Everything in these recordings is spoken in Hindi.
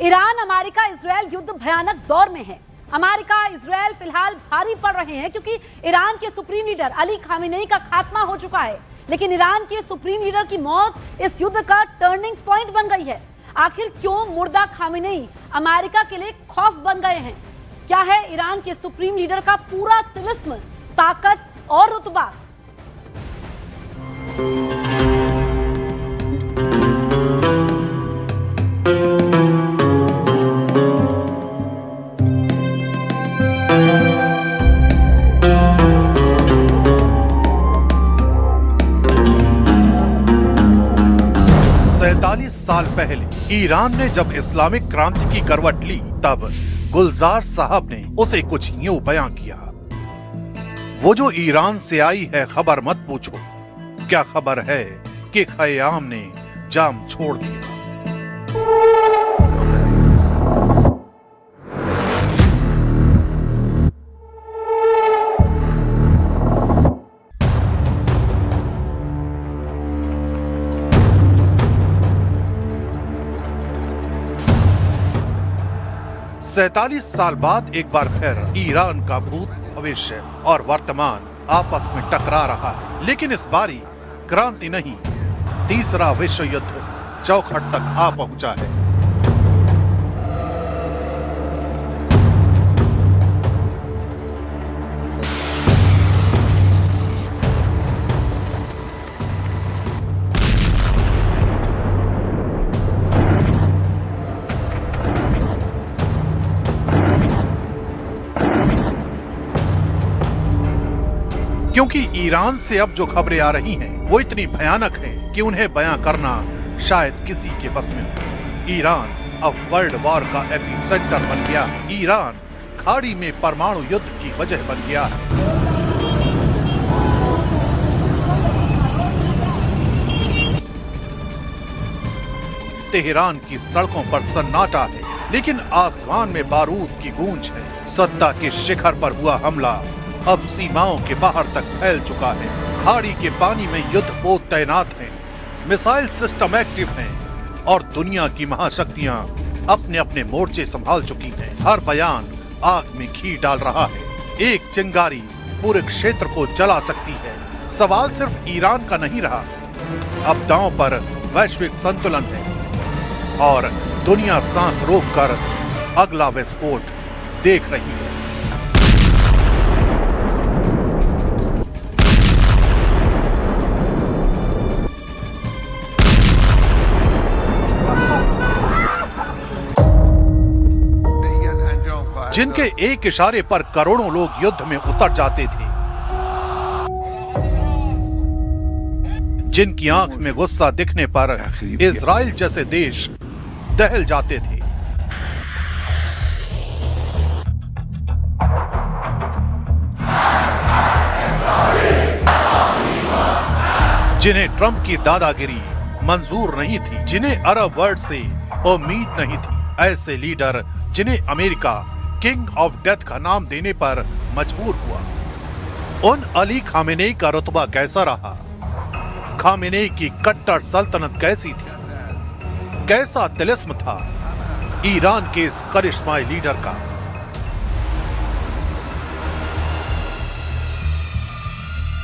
ईरान अमेरिका इजरायल युद्ध भयानक दौर में है। अमेरिका इजरायल फिलहाल भारी पड़ रहे हैं क्योंकि ईरान के सुप्रीम लीडर अली खामेनेई का खात्मा हो चुका है। लेकिन ईरान के सुप्रीम लीडर की मौत इस युद्ध का टर्निंग पॉइंट बन गई है। आखिर क्यों मुर्दा खामेनेई अमेरिका के लिए खौफ बन गए हैं? क्या है ईरान के सुप्रीम लीडर का पूरा तिलिस्म, ताकत और रुतबा? साल पहले ईरान ने जब इस्लामिक क्रांति की करवट ली, तब गुलजार साहब ने उसे कुछ यूं बयां किया। वो जो ईरान से आई है खबर मत पूछो, क्या खबर है कि खयाम ने जाम छोड़ दिया। 47 साल बाद एक बार फिर ईरान का भूत, भविष्य और वर्तमान आपस में टकरा रहा है। लेकिन इस बारी क्रांति नहीं, तीसरा विश्व युद्ध चौखट तक आ पहुंचा है। क्योंकि ईरान से अब जो खबरें आ रही हैं, वो इतनी भयानक हैं कि उन्हें बयां करना शायद किसी के बस में हो। ईरान अब वर्ल्ड वॉर का एपिसेंटर बन गया। ईरान खाड़ी में परमाणु युद्ध की वजह बन गया है। तेहरान की सड़कों पर सन्नाटा है, लेकिन आसमान में बारूद की गूंज है। सत्ता के शिखर पर हुआ हमला अब सीमाओं के बाहर तक फैल चुका है। खाड़ी के पानी में युद्धपोत तैनात हैं, मिसाइल सिस्टम एक्टिव हैं और दुनिया की महाशक्तियां अपने अपने मोर्चे संभाल चुकी हैं। हर बयान आग में घी डाल रहा है। एक चिंगारी पूरे क्षेत्र को जला सकती है। सवाल सिर्फ ईरान का नहीं रहा, अब दांव पर वैश्विक संतुलन है और दुनिया सांस रोककर अगला विस्फोट देख रही है। जिनके एक इशारे पर करोड़ों लोग युद्ध में उतर जाते थे, जिनकी आंख में गुस्सा दिखने पर इजराइल जैसे देश दहल जाते थे, जिन्हें ट्रंप की दादागिरी मंजूर नहीं थी, जिन्हें अरब वर्ल्ड से उम्मीद नहीं थी, ऐसे लीडर जिन्हें अमेरिका किंग ऑफ डेथ का नाम देने पर मजबूर हुआ। उन अली खामेनेई का रुतबा कैसा रहा? खामेनेई की कट्टर सल्तनत कैसी थी? कैसा तिलिस्म था ईरान के इस करिश्माई लीडर का?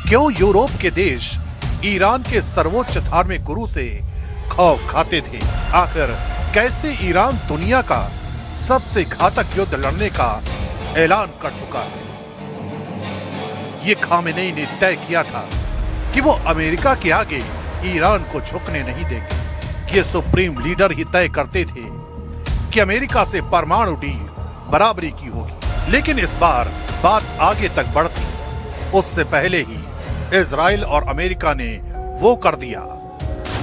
क्यों यूरोप के देश ईरान के सर्वोच्च धार्मिक गुरु से खौफ खाते थे? आखिर कैसे ईरान दुनिया का सबसे घातक युद्ध लड़ने का ऐलान कर चुका है? ये खामेनेई ने तय किया था कि वो अमेरिका के आगे ईरान को झुकने नहीं देंगे। ये सुप्रीम लीडर ही तय करते थे कि अमेरिका से परमाणु डील बराबरी की होगी। लेकिन इस बार बात आगे तक बढ़ती उससे पहले ही इजराइल और अमेरिका ने वो कर दिया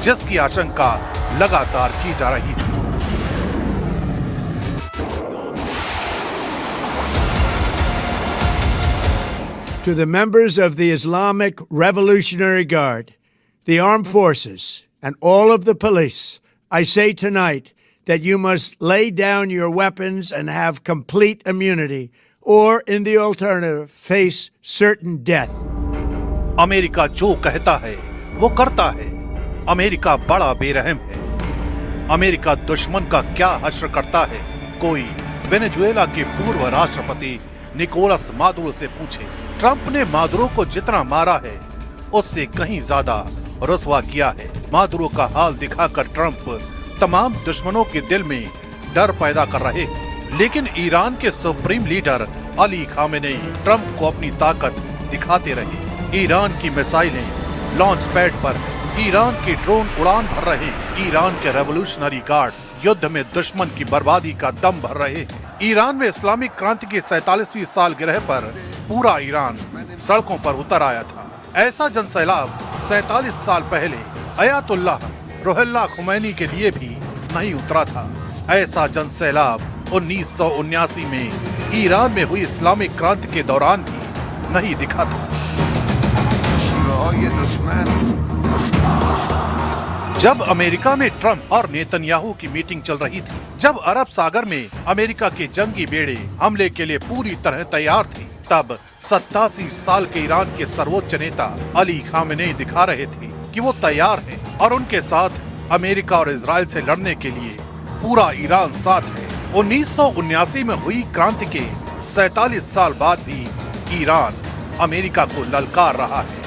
जिसकी आशंका लगातार की जा रही थी। To the members of the Islamic Revolutionary Guard, the armed forces, and all of the police, I say tonight that you must lay down your weapons and have complete immunity, or in the alternative, face certain death. America जो कहता है वो करता है। अमेरिका बड़ा बेरहम है। अमेरिका दुश्मन का क्या हश्र करता है, कोई वेनेजुएला के पूर्व राष्ट्रपति निकोलस मादुरो से पूछे। ट्रंप ने मादुरो को जितना मारा है उससे कहीं ज्यादा रुसवा किया है। मादुरो का हाल दिखाकर ट्रंप तमाम दुश्मनों के दिल में डर पैदा कर रहे हैं। लेकिन ईरान के supreme leader Ali Khamenei Trump को अपनी ताकत दिखाते रहे। ईरान की मिसाइलें लॉन्च पैड पर, ईरान के ड्रोन उड़ान भर रहे हैं। ईरान के रेवोल्यूशनरी गार्ड्स युद्ध में दुश्मन की बर्बादी का दम भर रहे हैं। ईरान में इस्लामिक क्रांति की 47वीं सालगिरह पर पूरा ईरान सड़कों पर उतर आया था। ऐसा जनसैलाब 47 साल पहले अयातुल्लाह रुहुल्लाह खुमैनी के लिए भी नहीं उतरा था। ऐसा जनसैलाब 1979 में ईरान में हुई इस्लामिक क्रांति के दौरान भी नहीं दिखा था। जब अमेरिका में ट्रंप और नेतन्याहू की मीटिंग चल रही थी, जब अरब सागर में अमेरिका के जंगी बेड़े हमले के लिए पूरी तरह तैयार थे, तब 87 साल के ईरान के सर्वोच्च नेता अली खामेनेई दिखा रहे थे कि वो तैयार हैं और उनके साथ अमेरिका और इजराइल से लड़ने के लिए पूरा ईरान साथ है। 1979 में हुई क्रांति के 47 साल बाद भी ईरान अमेरिका को ललकार रहा है।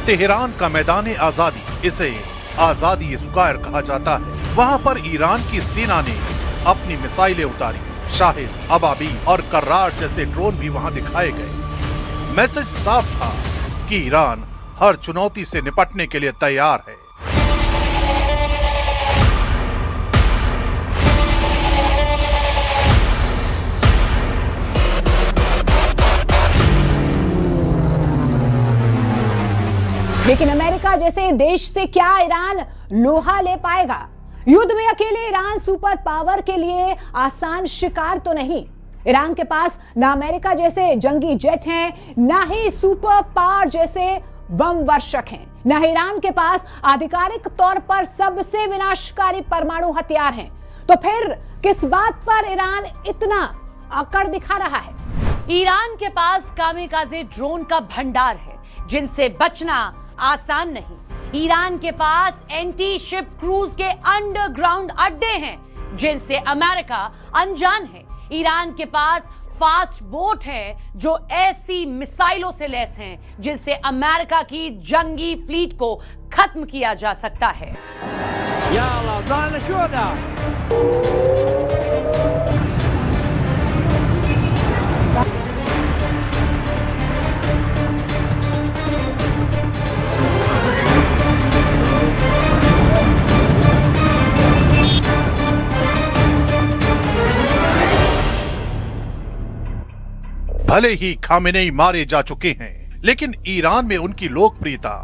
तेहरान का मैदान आजादी, इसे आजादी स्क्वायर कहा जाता है। वहाँ पर ईरान की सेना ने अपनी मिसाइलें उतारी। शाहिद, अबाबी और कर्रार जैसे ड्रोन भी वहाँ दिखाए गए। मैसेज साफ था कि ईरान हर चुनौती से निपटने के लिए तैयार है। लेकिन अमेरिका जैसे देश से क्या ईरान लोहा ले पाएगा? युद्ध में अकेले ईरान सुपर पावर के लिए आसान शिकार तो नहीं। ईरान के पास ना अमेरिका जैसे जंगी जेट हैं, ना ही सुपर पावर जैसे बम वर्षक हैं, ना ईरान के पास आधिकारिक तौर पर सबसे विनाशकारी परमाणु हथियार हैं। तो फिर किस बात पर ईरान इतना अकड़ दिखा रहा है? ईरान के पास कामिकाज़े ड्रोन का भंडार है जिनसे बचना आसान नहीं। ईरान के पास एंटी शिप क्रूज के अंडरग्राउंड अड्डे हैं जिनसे अमेरिका अनजान है। ईरान के पास फास्ट बोट है जो ऐसी मिसाइलों से लैस हैं जिनसे अमेरिका की जंगी फ्लीट को खत्म किया जा सकता है। भले ही खामेनेई मारे जा चुके हैं, लेकिन ईरान में उनकी लोकप्रियता,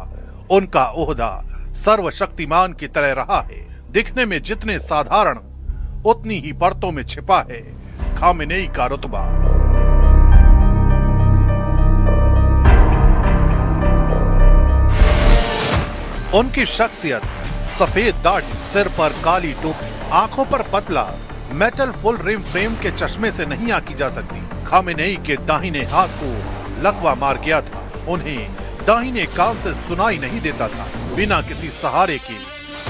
उनका ओहदा सर्वशक्तिमान की तरह रहा है। दिखने में जितने साधारण, उतनी ही परतों में छिपा है खामेनेई का रुतबा। उनकी शख्सियत, सफेद दाढ़ी, सिर पर काली टोपी, आंखों पर पतला मेटल फुल रिम फ्रेम के चश्मे से नहीं आंकी जा सकती। खामेनेई के दाहिने हाथ को लकवा मार गया था। उन्हें दाहिने कान से सुनाई नहीं देता था। बिना किसी सहारे के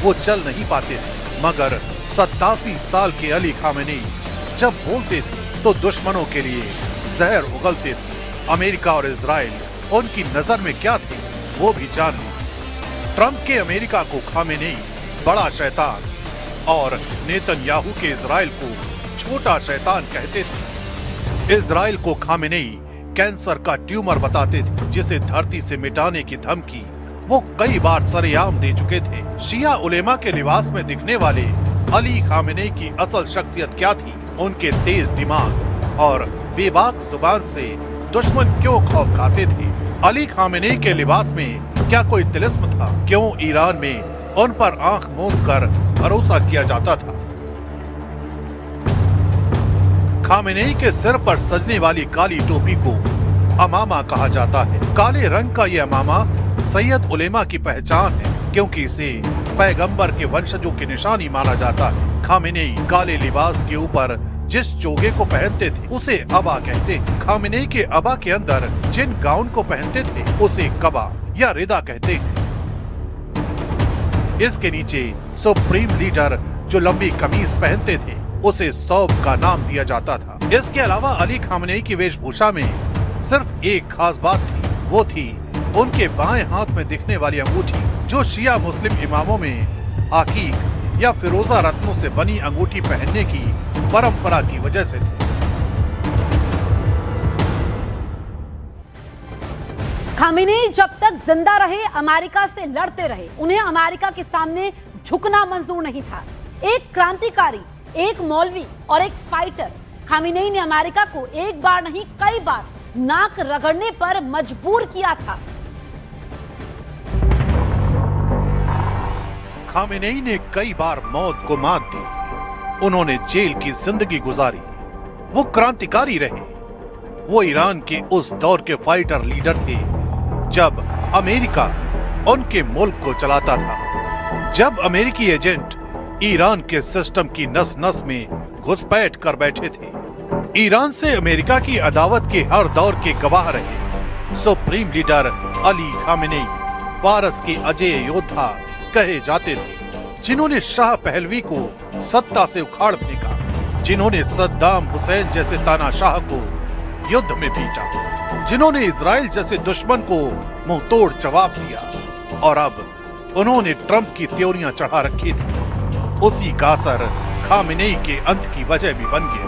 वो चल नहीं पाते थे। मगर 87 साल के अली खामेनेई जब बोलते थे तो दुश्मनों के लिए जहर उगलते थे। अमेरिका और इजराइल उनकी नजर में क्या थे वो भी जान ली। ट्रंप के अमेरिका को खामेनेई बड़ा शैतान और नेतन्याहू के इजराइल को छोटा शैतान कहते थे। इजराइल को खामेनेई कैंसर का ट्यूमर बताते थे जिसे धरती से मिटाने की धमकी वो कई बार सरेआम दे चुके थे। शिया उलेमा के लिबास में दिखने वाले अली खामेनेई की असल शख्सियत क्या थी? उनके तेज दिमाग और बेबाक जुबान से दुश्मन क्यों खौफ खाते थे? अली खामेनेई के लिबास में क्या कोई तिलिस्म था? क्यों ईरान में उन पर आंख मूंद कर भरोसा किया जाता था? खामेनेई के सिर पर सजने वाली काली टोपी को अमामा कहा जाता है। काले रंग का ये अमामा सैयद उलेमा की पहचान है क्योंकि इसे पैगंबर के वंशजों की निशानी माना जाता है। खामेनेई काले लिबास के ऊपर जिस चोगे को पहनते थे उसे अबा कहते हैं। खामेनेई के अबा के अंदर जिन गाउन को पहनते थे उसे कबा या रिदा कहते हैं। इसके नीचे सुप्रीम लीडर जो लंबी कमीज पहनते थे उसे सौब का नाम दिया जाता था। इसके अलावा अली खामनेई की वेशभूषा में सिर्फ एक खास बात थी, वो थी उनके बाएं हाथ में दिखने वाली अंगूठी, जो शिया मुस्लिम इमामों में आकीक या फिरोजा रत्नों से बनी अंगूठी पहनने की परंपरा की वजह से थी। खामेनेई जब तक जिंदा रहे अमेरिका से लड़ते रहे, उन्हें अमेरिका के सामने झुकना मंजूर नहीं था। एक क्रांतिकारी, एक मौलवी और एक फाइटर, खामेनेई ने अमेरिका को एक बार नहीं कई बार नाक रगड़ने पर मजबूर किया था। खामेनेई ने कई बार मौत को मात दी, उन्होंने जेल की जिंदगी गुजारी। वो क्रांतिकारी रहे, वो ईरान के उस दौर के फाइटर लीडर थे जब अमेरिका उनके मुल्क को चलाता था, जब अमेरिकी एजेंट ईरान के सिस्टम की नस नस में घुसपैठ कर बैठे थे। ईरान से अमेरिका की अदावत के हर दौर के गवाह रहे सुप्रीम लीडर अली खामेनेई फारस के अजय योद्धा कहे जाते थे, जिन्होंने शाह पहलवी को सत्ता से उखाड़ फेंका, जिन्होंने सद्दाम हुसैन जैसे तानाशाह को युद्ध में पीटा, जिन्होंने इजराइल जैसे दुश्मन को मुंह तोड़ जवाब दिया, और अब उन्होंने ट्रंप की त्योरियां चढ़ा रखी थी। उसी का असर खामेनेई के अंत की वजह भी बन गया।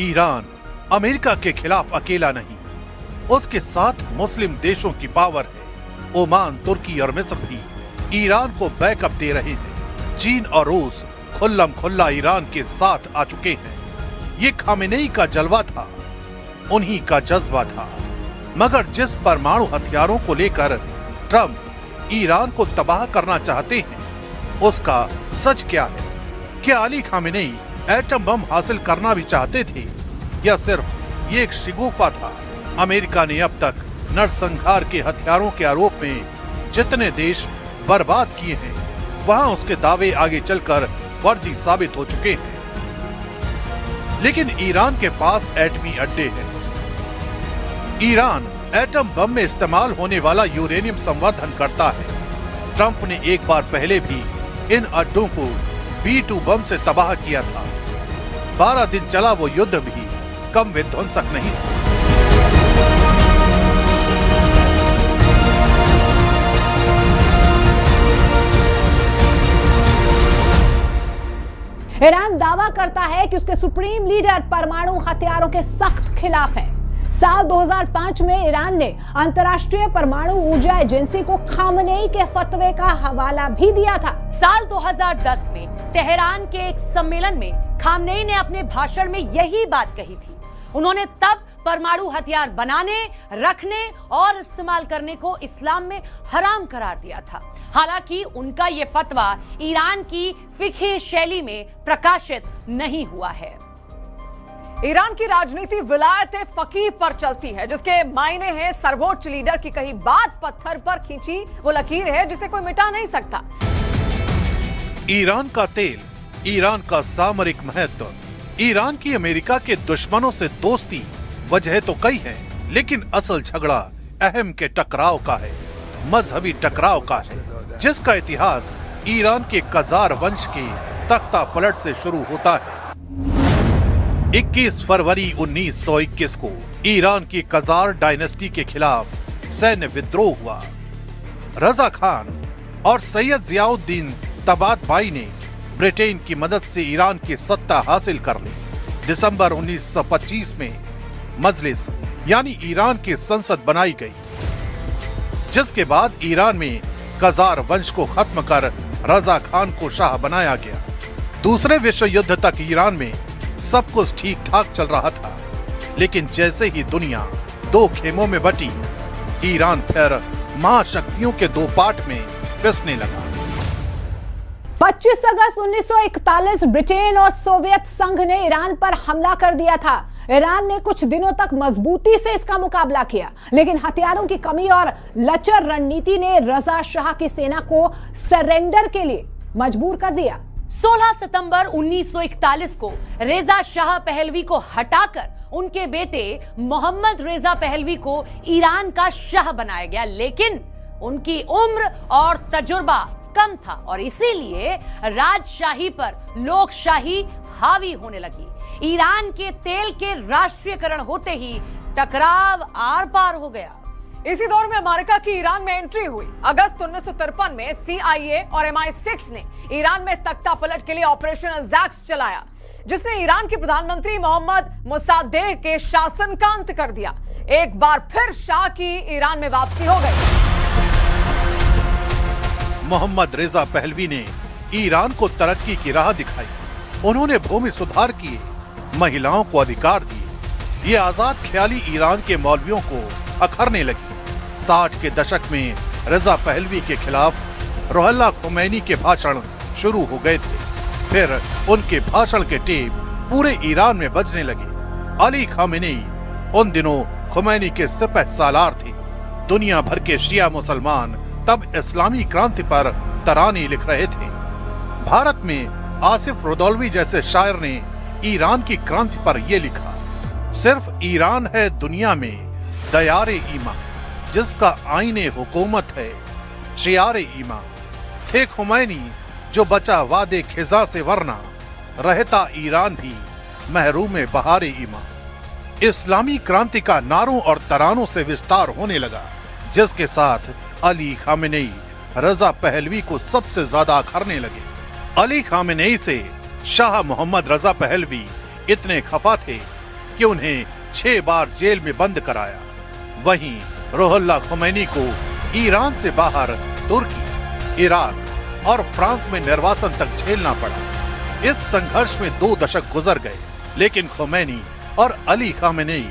ईरान अमेरिका के खिलाफ अकेला नहीं, उसके साथ मुस्लिम देशों की पावर है। ओमान, तुर्की और मिस्र भी ईरान को बैकअप दे रहे हैं। चीन और रूस खुल्लम खुल्ला ईरान के साथ आ चुके हैं। ये खामेनेई का जलवा था, उन्हीं का जज्बा था। मगर जिस परमाणु हथियारों को लेकर ट्रंप ईरान को तबाह करना चाहते हैं, उसका सच क्या है? क्या अली खामेनेई एटम बम हासिल करना भी चाहते थे या सिर्फ ये एक शिगुफा था? अमेरिका ने अब तक नरसंहार के हथियारों के आरोप में जितने देश बर्बाद किए हैं, वहां उसके दावे आगे चलकर फर्जी साबित हो चुके हैं। लेकिन ईरान के पास एटमी अड्डे हैं। ईरान एटम बम में इस्तेमाल होने वाला यूरेनियम संवर्धन करता है। ट्रंप ने एक बार पहले भी इन अड्डों को B-2 बम से तबाह किया था। 12 दिन चला वो युद्ध भी कम विध्वंसक नहीं था। ईरान दावा करता है कि उसके सुप्रीम लीडर परमाणु हथियारों के सख्त खिलाफ है। साल 2005 में ईरान ने अंतर्राष्ट्रीय परमाणु ऊर्जा एजेंसी को खामेनेई के फतवे का हवाला भी दिया था। साल 2010 में तेहरान के एक सम्मेलन में खामेनेई ने अपने भाषण में यही बात कही थी। उन्होंने तब परमाणु हथियार बनाने, रखने और इस्तेमाल करने को इस्लाम में हराम करार दिया था। हालांकि उनका ये फतवा ईरान की फिक़ही शैली में प्रकाशित नहीं हुआ है। ईरान की राजनीति विलायत फकीह पर चलती है, जिसके मायने हैं सर्वोच्च लीडर की कही बात पत्थर पर खींची वो लकीर है जिसे कोई मिटा नहीं सकता। ईरान का तेल, ईरान का सामरिक महत्व, ईरान की अमेरिका के दुश्मनों से दोस्ती, वजह तो कई हैं, लेकिन असल झगड़ा अहम के टकराव का है, मजहबी टकराव का है, जिसका इतिहास ईरान के कजार वंश के तख्ता पलट से शुरू होता है। 21 फरवरी 1921 को ईरान की कजार डायनेस्टी के खिलाफ सैन्य विद्रोह हुआ। रजा खान और सैयद जियाउद्दीन तबातबाई ने ब्रिटेन की मदद से ईरान की सत्ता हासिल कर ली। दिसंबर 1925 में मजलिस यानी ईरान की संसद बनाई गई, जिसके बाद ईरान में कजार वंश को खत्म कर रजा खान को शाह बनाया गया। दूसरे विश्व युद्ध तक ईरान में सब कुछ ठीक ठाक चल रहा था, लेकिन जैसे ही दुनिया दो खेमों में बटी, ईरान फिर महाशक्तियों के दो पार्ट में पिसने लगा। 25 अगस्त 1941 ब्रिटेन और सोवियत संघ ने ईरान पर हमला कर दिया था। ईरान ने कुछ दिनों तक मजबूती से इसका मुकाबला किया, लेकिन हथियारों की कमी और लचर रणनीति ने रजा शाह की सेना को सरेंडर के लिए मजबूर कर दिया। 16 सितंबर 1941 को रेजा शाह पहलवी को हटाकर उनके बेटे मोहम्मद रेजा पहलवी को ईरान का शाह बनाया गया, लेकिन उनकी उम्र और तजुर्बा कम था और इसीलिए राजशाही पर लोकशाही हावी होने लगी। ईरान के तेल के राष्ट्रीयकरण होते ही टकराव आर पार हो गया। इसी दौर में अमेरिका की ईरान में एंट्री हुई। अगस्त 1953 में CIA और MI6 ने ईरान में तख्ता पलट के लिए ऑपरेशन जैक्स चलाया, जिसने ईरान के प्रधानमंत्री मोहम्मद मोसाद्देह के शासन का अंत कर दिया। एक बार फिर शाह की ईरान में वापसी हो गई। मोहम्मद रेजा पहलवी ने ईरान को तरक्की की राह दिखाई। उन्होंने भूमि सुधार किए, महिलाओं को अधिकार दिए। ये आजाद ख्याली ईरान के मौलवियों को अखरने लगी। 60 के दशक में रेजा पहलवी के खिलाफ रुहुल्लाह खुमैनी के भाषण शुरू हो गए थे। फिर उनके भाषण के टेप पूरे ईरान में बजने लगे। अली खामेनेई उन दिनों खुमैनी के सिपहसालार थे। दुनिया भर के शिया मुसलमान तब इस्लामी क्रांति पर तराने लिख रहे थे। भारत में आसिफ रुदौलवी जैसे शायर ने ईरान की क्रांति पर यह लिखा, सिर्फ ईरान है दुनिया में दयारे ईमा, जिसका आईने हुकूमत है शियारे ईमा। थे खुमैनी जो बचा वादे खिजा से, वरना रहता ईरान भी महरूम बहारे ईमा। इस्लामी क्रांति का नारों और तरानों से विस्तार होने लगा, जिसके साथ अली खामेनेई रेजा पहलवी को सबसे ज्यादा अखरने लगे। अली खामेनेई से शाह मोहम्मद रेजा पहलवी इतने खफा थे कि उन्हें 6 बार जेल में बंद कराया। वहीं रुहुल्लाह खुमैनी को ईरान से बाहर तुर्की, इराक और फ्रांस में निर्वासन तक झेलना पड़ा। इस संघर्ष में 2 दशक गुजर गए, लेकिन खुमैनी और अली खामेनेई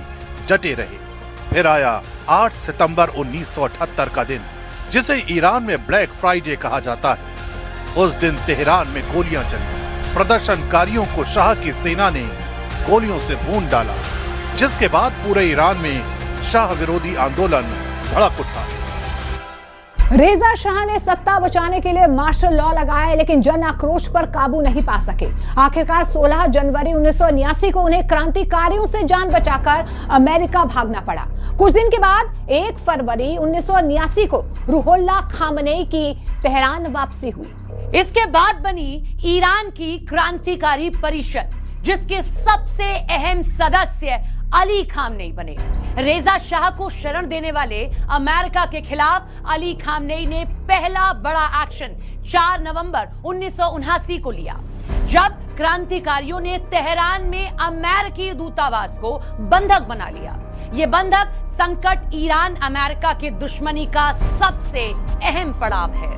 डटे रहे। फिर आया 8 सितंबर 1978 का दिन, जिसे ईरान में ब्लैक फ्राइडे कहा जाता है। उस दिन तेहरान में गोलियां चली। प्रदर्शनकारियों को शाह की सेना ने गोलियों से भून डाला, जिसके बाद पूरे ईरान में शाह विरोधी आंदोलन भड़क उठा। रेजा शाह ने सत्ता बचाने के लिए मार्शल लॉ लगाया, लेकिन जन आक्रोश पर काबू नहीं पा सके। आखिरकार 16 जनवरी 1979 को उन्हें क्रांतिकारियों से जान बचाकर अमेरिका भागना पड़ा। कुछ दिन के बाद 1 फरवरी 1979 को रुहुल्लाह खामेनेई की तेहरान वापसी हुई। इसके बाद बनी ईरान की क्रांतिकारी परिषद, जिसके सबसे अहम सदस्य अली खामेनेई बने। रेजा शाह को शरण देने वाले अमेरिका के खिलाफ अली खामेनेई ने पहला बड़ा एक्शन 4 नवंबर 1979 को लिया, जब क्रांतिकारियों ने तेहरान में अमेरिकी दूतावास को बंधक बना लिया। ये बंधक संकट ईरान अमेरिका के दुश्मनी का सबसे अहम पड़ाव है।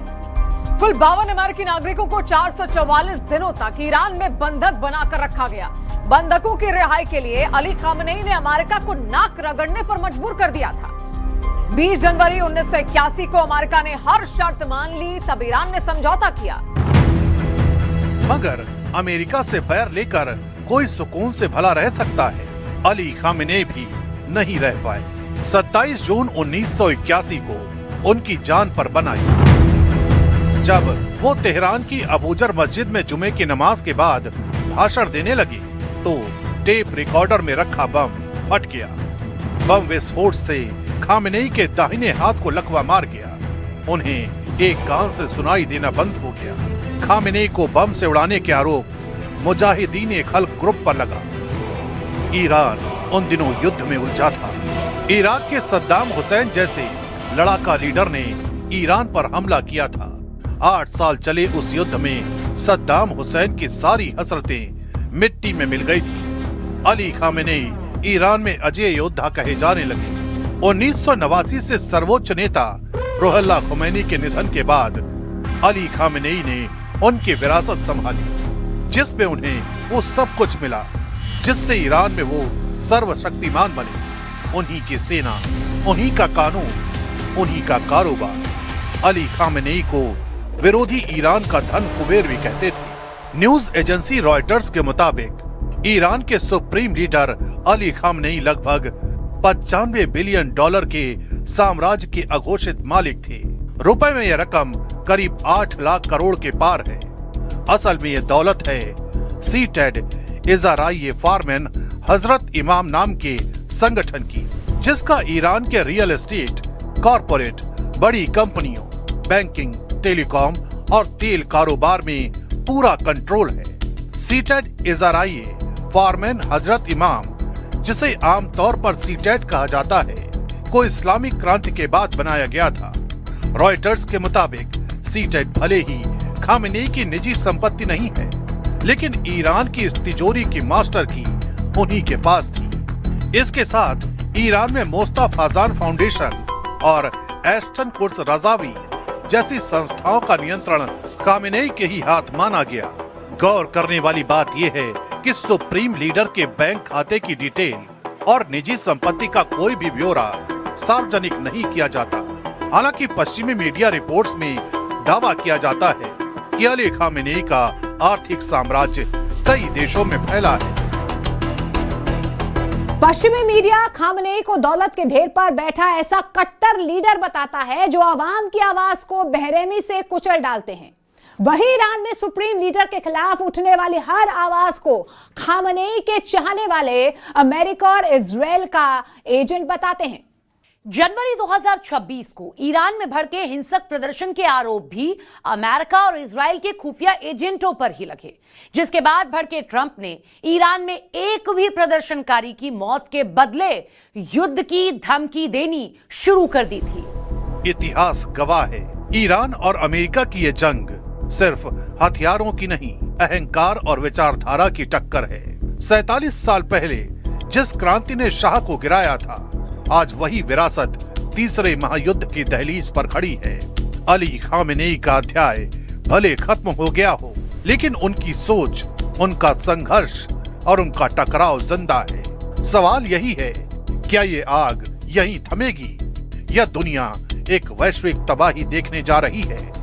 कुल 52 अमेरिकी नागरिकों को 444 दिनों तक ईरान में बंधक बनाकर रखा गया। बंधकों की रिहाई के लिए अली खामेनेई ने अमेरिका को नाक रगड़ने पर मजबूर कर दिया था। 20 जनवरी 1981 को अमेरिका ने हर शर्त मान ली, तब ईरान ने समझौता किया। मगर अमेरिका से बैर लेकर कोई सुकून से भला रह सकता है? अली खामेनेई भी नहीं रह पाए। 27 जून 1981 को उनकी जान पर बन आई, जब वो तेहरान की अबूजर मस्जिद में जुमे की नमाज के बाद भाषण देने लगे तो टेप रिकॉर्डर में रखा बम फट गया। बम विस्फोट से खामेनेई के दाहिने हाथ को लकवा मार गया। उन्हें एक कान से सुनाई देना बंद हो गया। खामेनेई को बम से उड़ाने के आरोप मुजाहिदीन खल्क ग्रुप पर लगा। ईरान उन दिनों युद्ध में उलझा था। इराक के सद्दाम हुसैन जैसे लड़ाका लीडर ने ईरान पर हमला किया था। 8 साल चले उस युद्ध में सद्दाम हुसैन की सारी हसरतें मिट्टी में मिल गई थी। अली खामेनेई ईरान में अजय योद्धा कहे जाने लगे। 1989 से सर्वोच्च नेता रुहुल्लाह खुमैनी के निधन के बाद अली खामेनेई ने उनकी विरासत संभाली, जिसमें उन्हें वो सब कुछ मिला जिससे ईरान में वो सर्वशक्तिमान बने। उन्हीं की सेना, उन्हीं का कानून, उन्हीं का कारोबार। अली खामेनेई को विरोधी ईरान का धन कुबेर भी कहते थे। न्यूज एजेंसी रॉयटर्स के मुताबिक ईरान के सुप्रीम लीडर अली खामेनेई लगभग $95 बिलियन के साम्राज्य के अघोषित मालिक थे। रुपए में यह रकम करीब 8 लाख करोड़ के पार है। असल में ये दौलत है सीटेड इज़राइली फारमैन हजरत इमाम नाम के संगठन की, जिसका ईरान के रियल एस्टेट, कॉरपोरेट, बड़ी कंपनियों, बैंकिंग, टेलीकॉम और तेल कारोबार में पूरा कंट्रोल है। सीटेड इज़राइली फारमैन हजरत इमाम, जिसे आमतौर पर सीटेड कहा जाता है, को इस्लामिक क्रांति के बाद बनाया गया था। रॉयटर्स के मुताबिक सीटेड भले ही खामेनेई की निजी संपत्ति नहीं है, लेकिन ईरान की इस तिजोरी की मास्टर की उन्हीं के पास थी। इसके साथ ईरान में मोस्ता फाजान फाउंडेशन और एस्टन कुर्स रजावी जैसी संस्थाओं का नियंत्रण खामेनेई के ही हाथ माना गया। गौर करने वाली बात यह है कि सुप्रीम लीडर के बैंक खाते की डिटेल और निजी संपत्ति का कोई भी ब्यौरा सार्वजनिक नहीं किया जाता। हालांकि पश्चिमी मीडिया रिपोर्ट्स में दावा किया जाता है कि अली खामेनेई का आर्थिक साम्राज्य कई देशों में फैला है। पश्चिमी मीडिया खामेनेई को दौलत के ढेर पर बैठा ऐसा कट्टर लीडर बताता है जो आवाम की आवाज को बेरहमी से कुचल डालते हैं। वही ईरान में सुप्रीम लीडर के खिलाफ उठने वाली हर आवाज को खामेनेई के चाहने वाले अमेरिका और इजराइल का एजेंट बताते हैं। जनवरी 2026 को ईरान में भड़के हिंसक प्रदर्शन के आरोप भी अमेरिका और इजराइल के खुफिया एजेंटों पर ही लगे, जिसके बाद भड़के ट्रंप ने ईरान में एक भी प्रदर्शनकारी की मौत के बदले युद्ध की धमकी देनी शुरू कर दी थी। इतिहास गवाह है, ईरान और अमेरिका की ये जंग सिर्फ हथियारों की नहीं, अहंकार और विचारधारा की टक्कर है। 47 साल पहले जिस क्रांति ने शाह को गिराया था, आज वही विरासत तीसरे महायुद्ध की दहलीज पर खड़ी है। अली खामेनेई का अध्याय भले खत्म हो गया हो, लेकिन उनकी सोच, उनका संघर्ष और उनका टकराव जिंदा है। सवाल यही है, क्या ये आग यहीं थमेगी या दुनिया एक वैश्विक तबाही देखने जा रही है?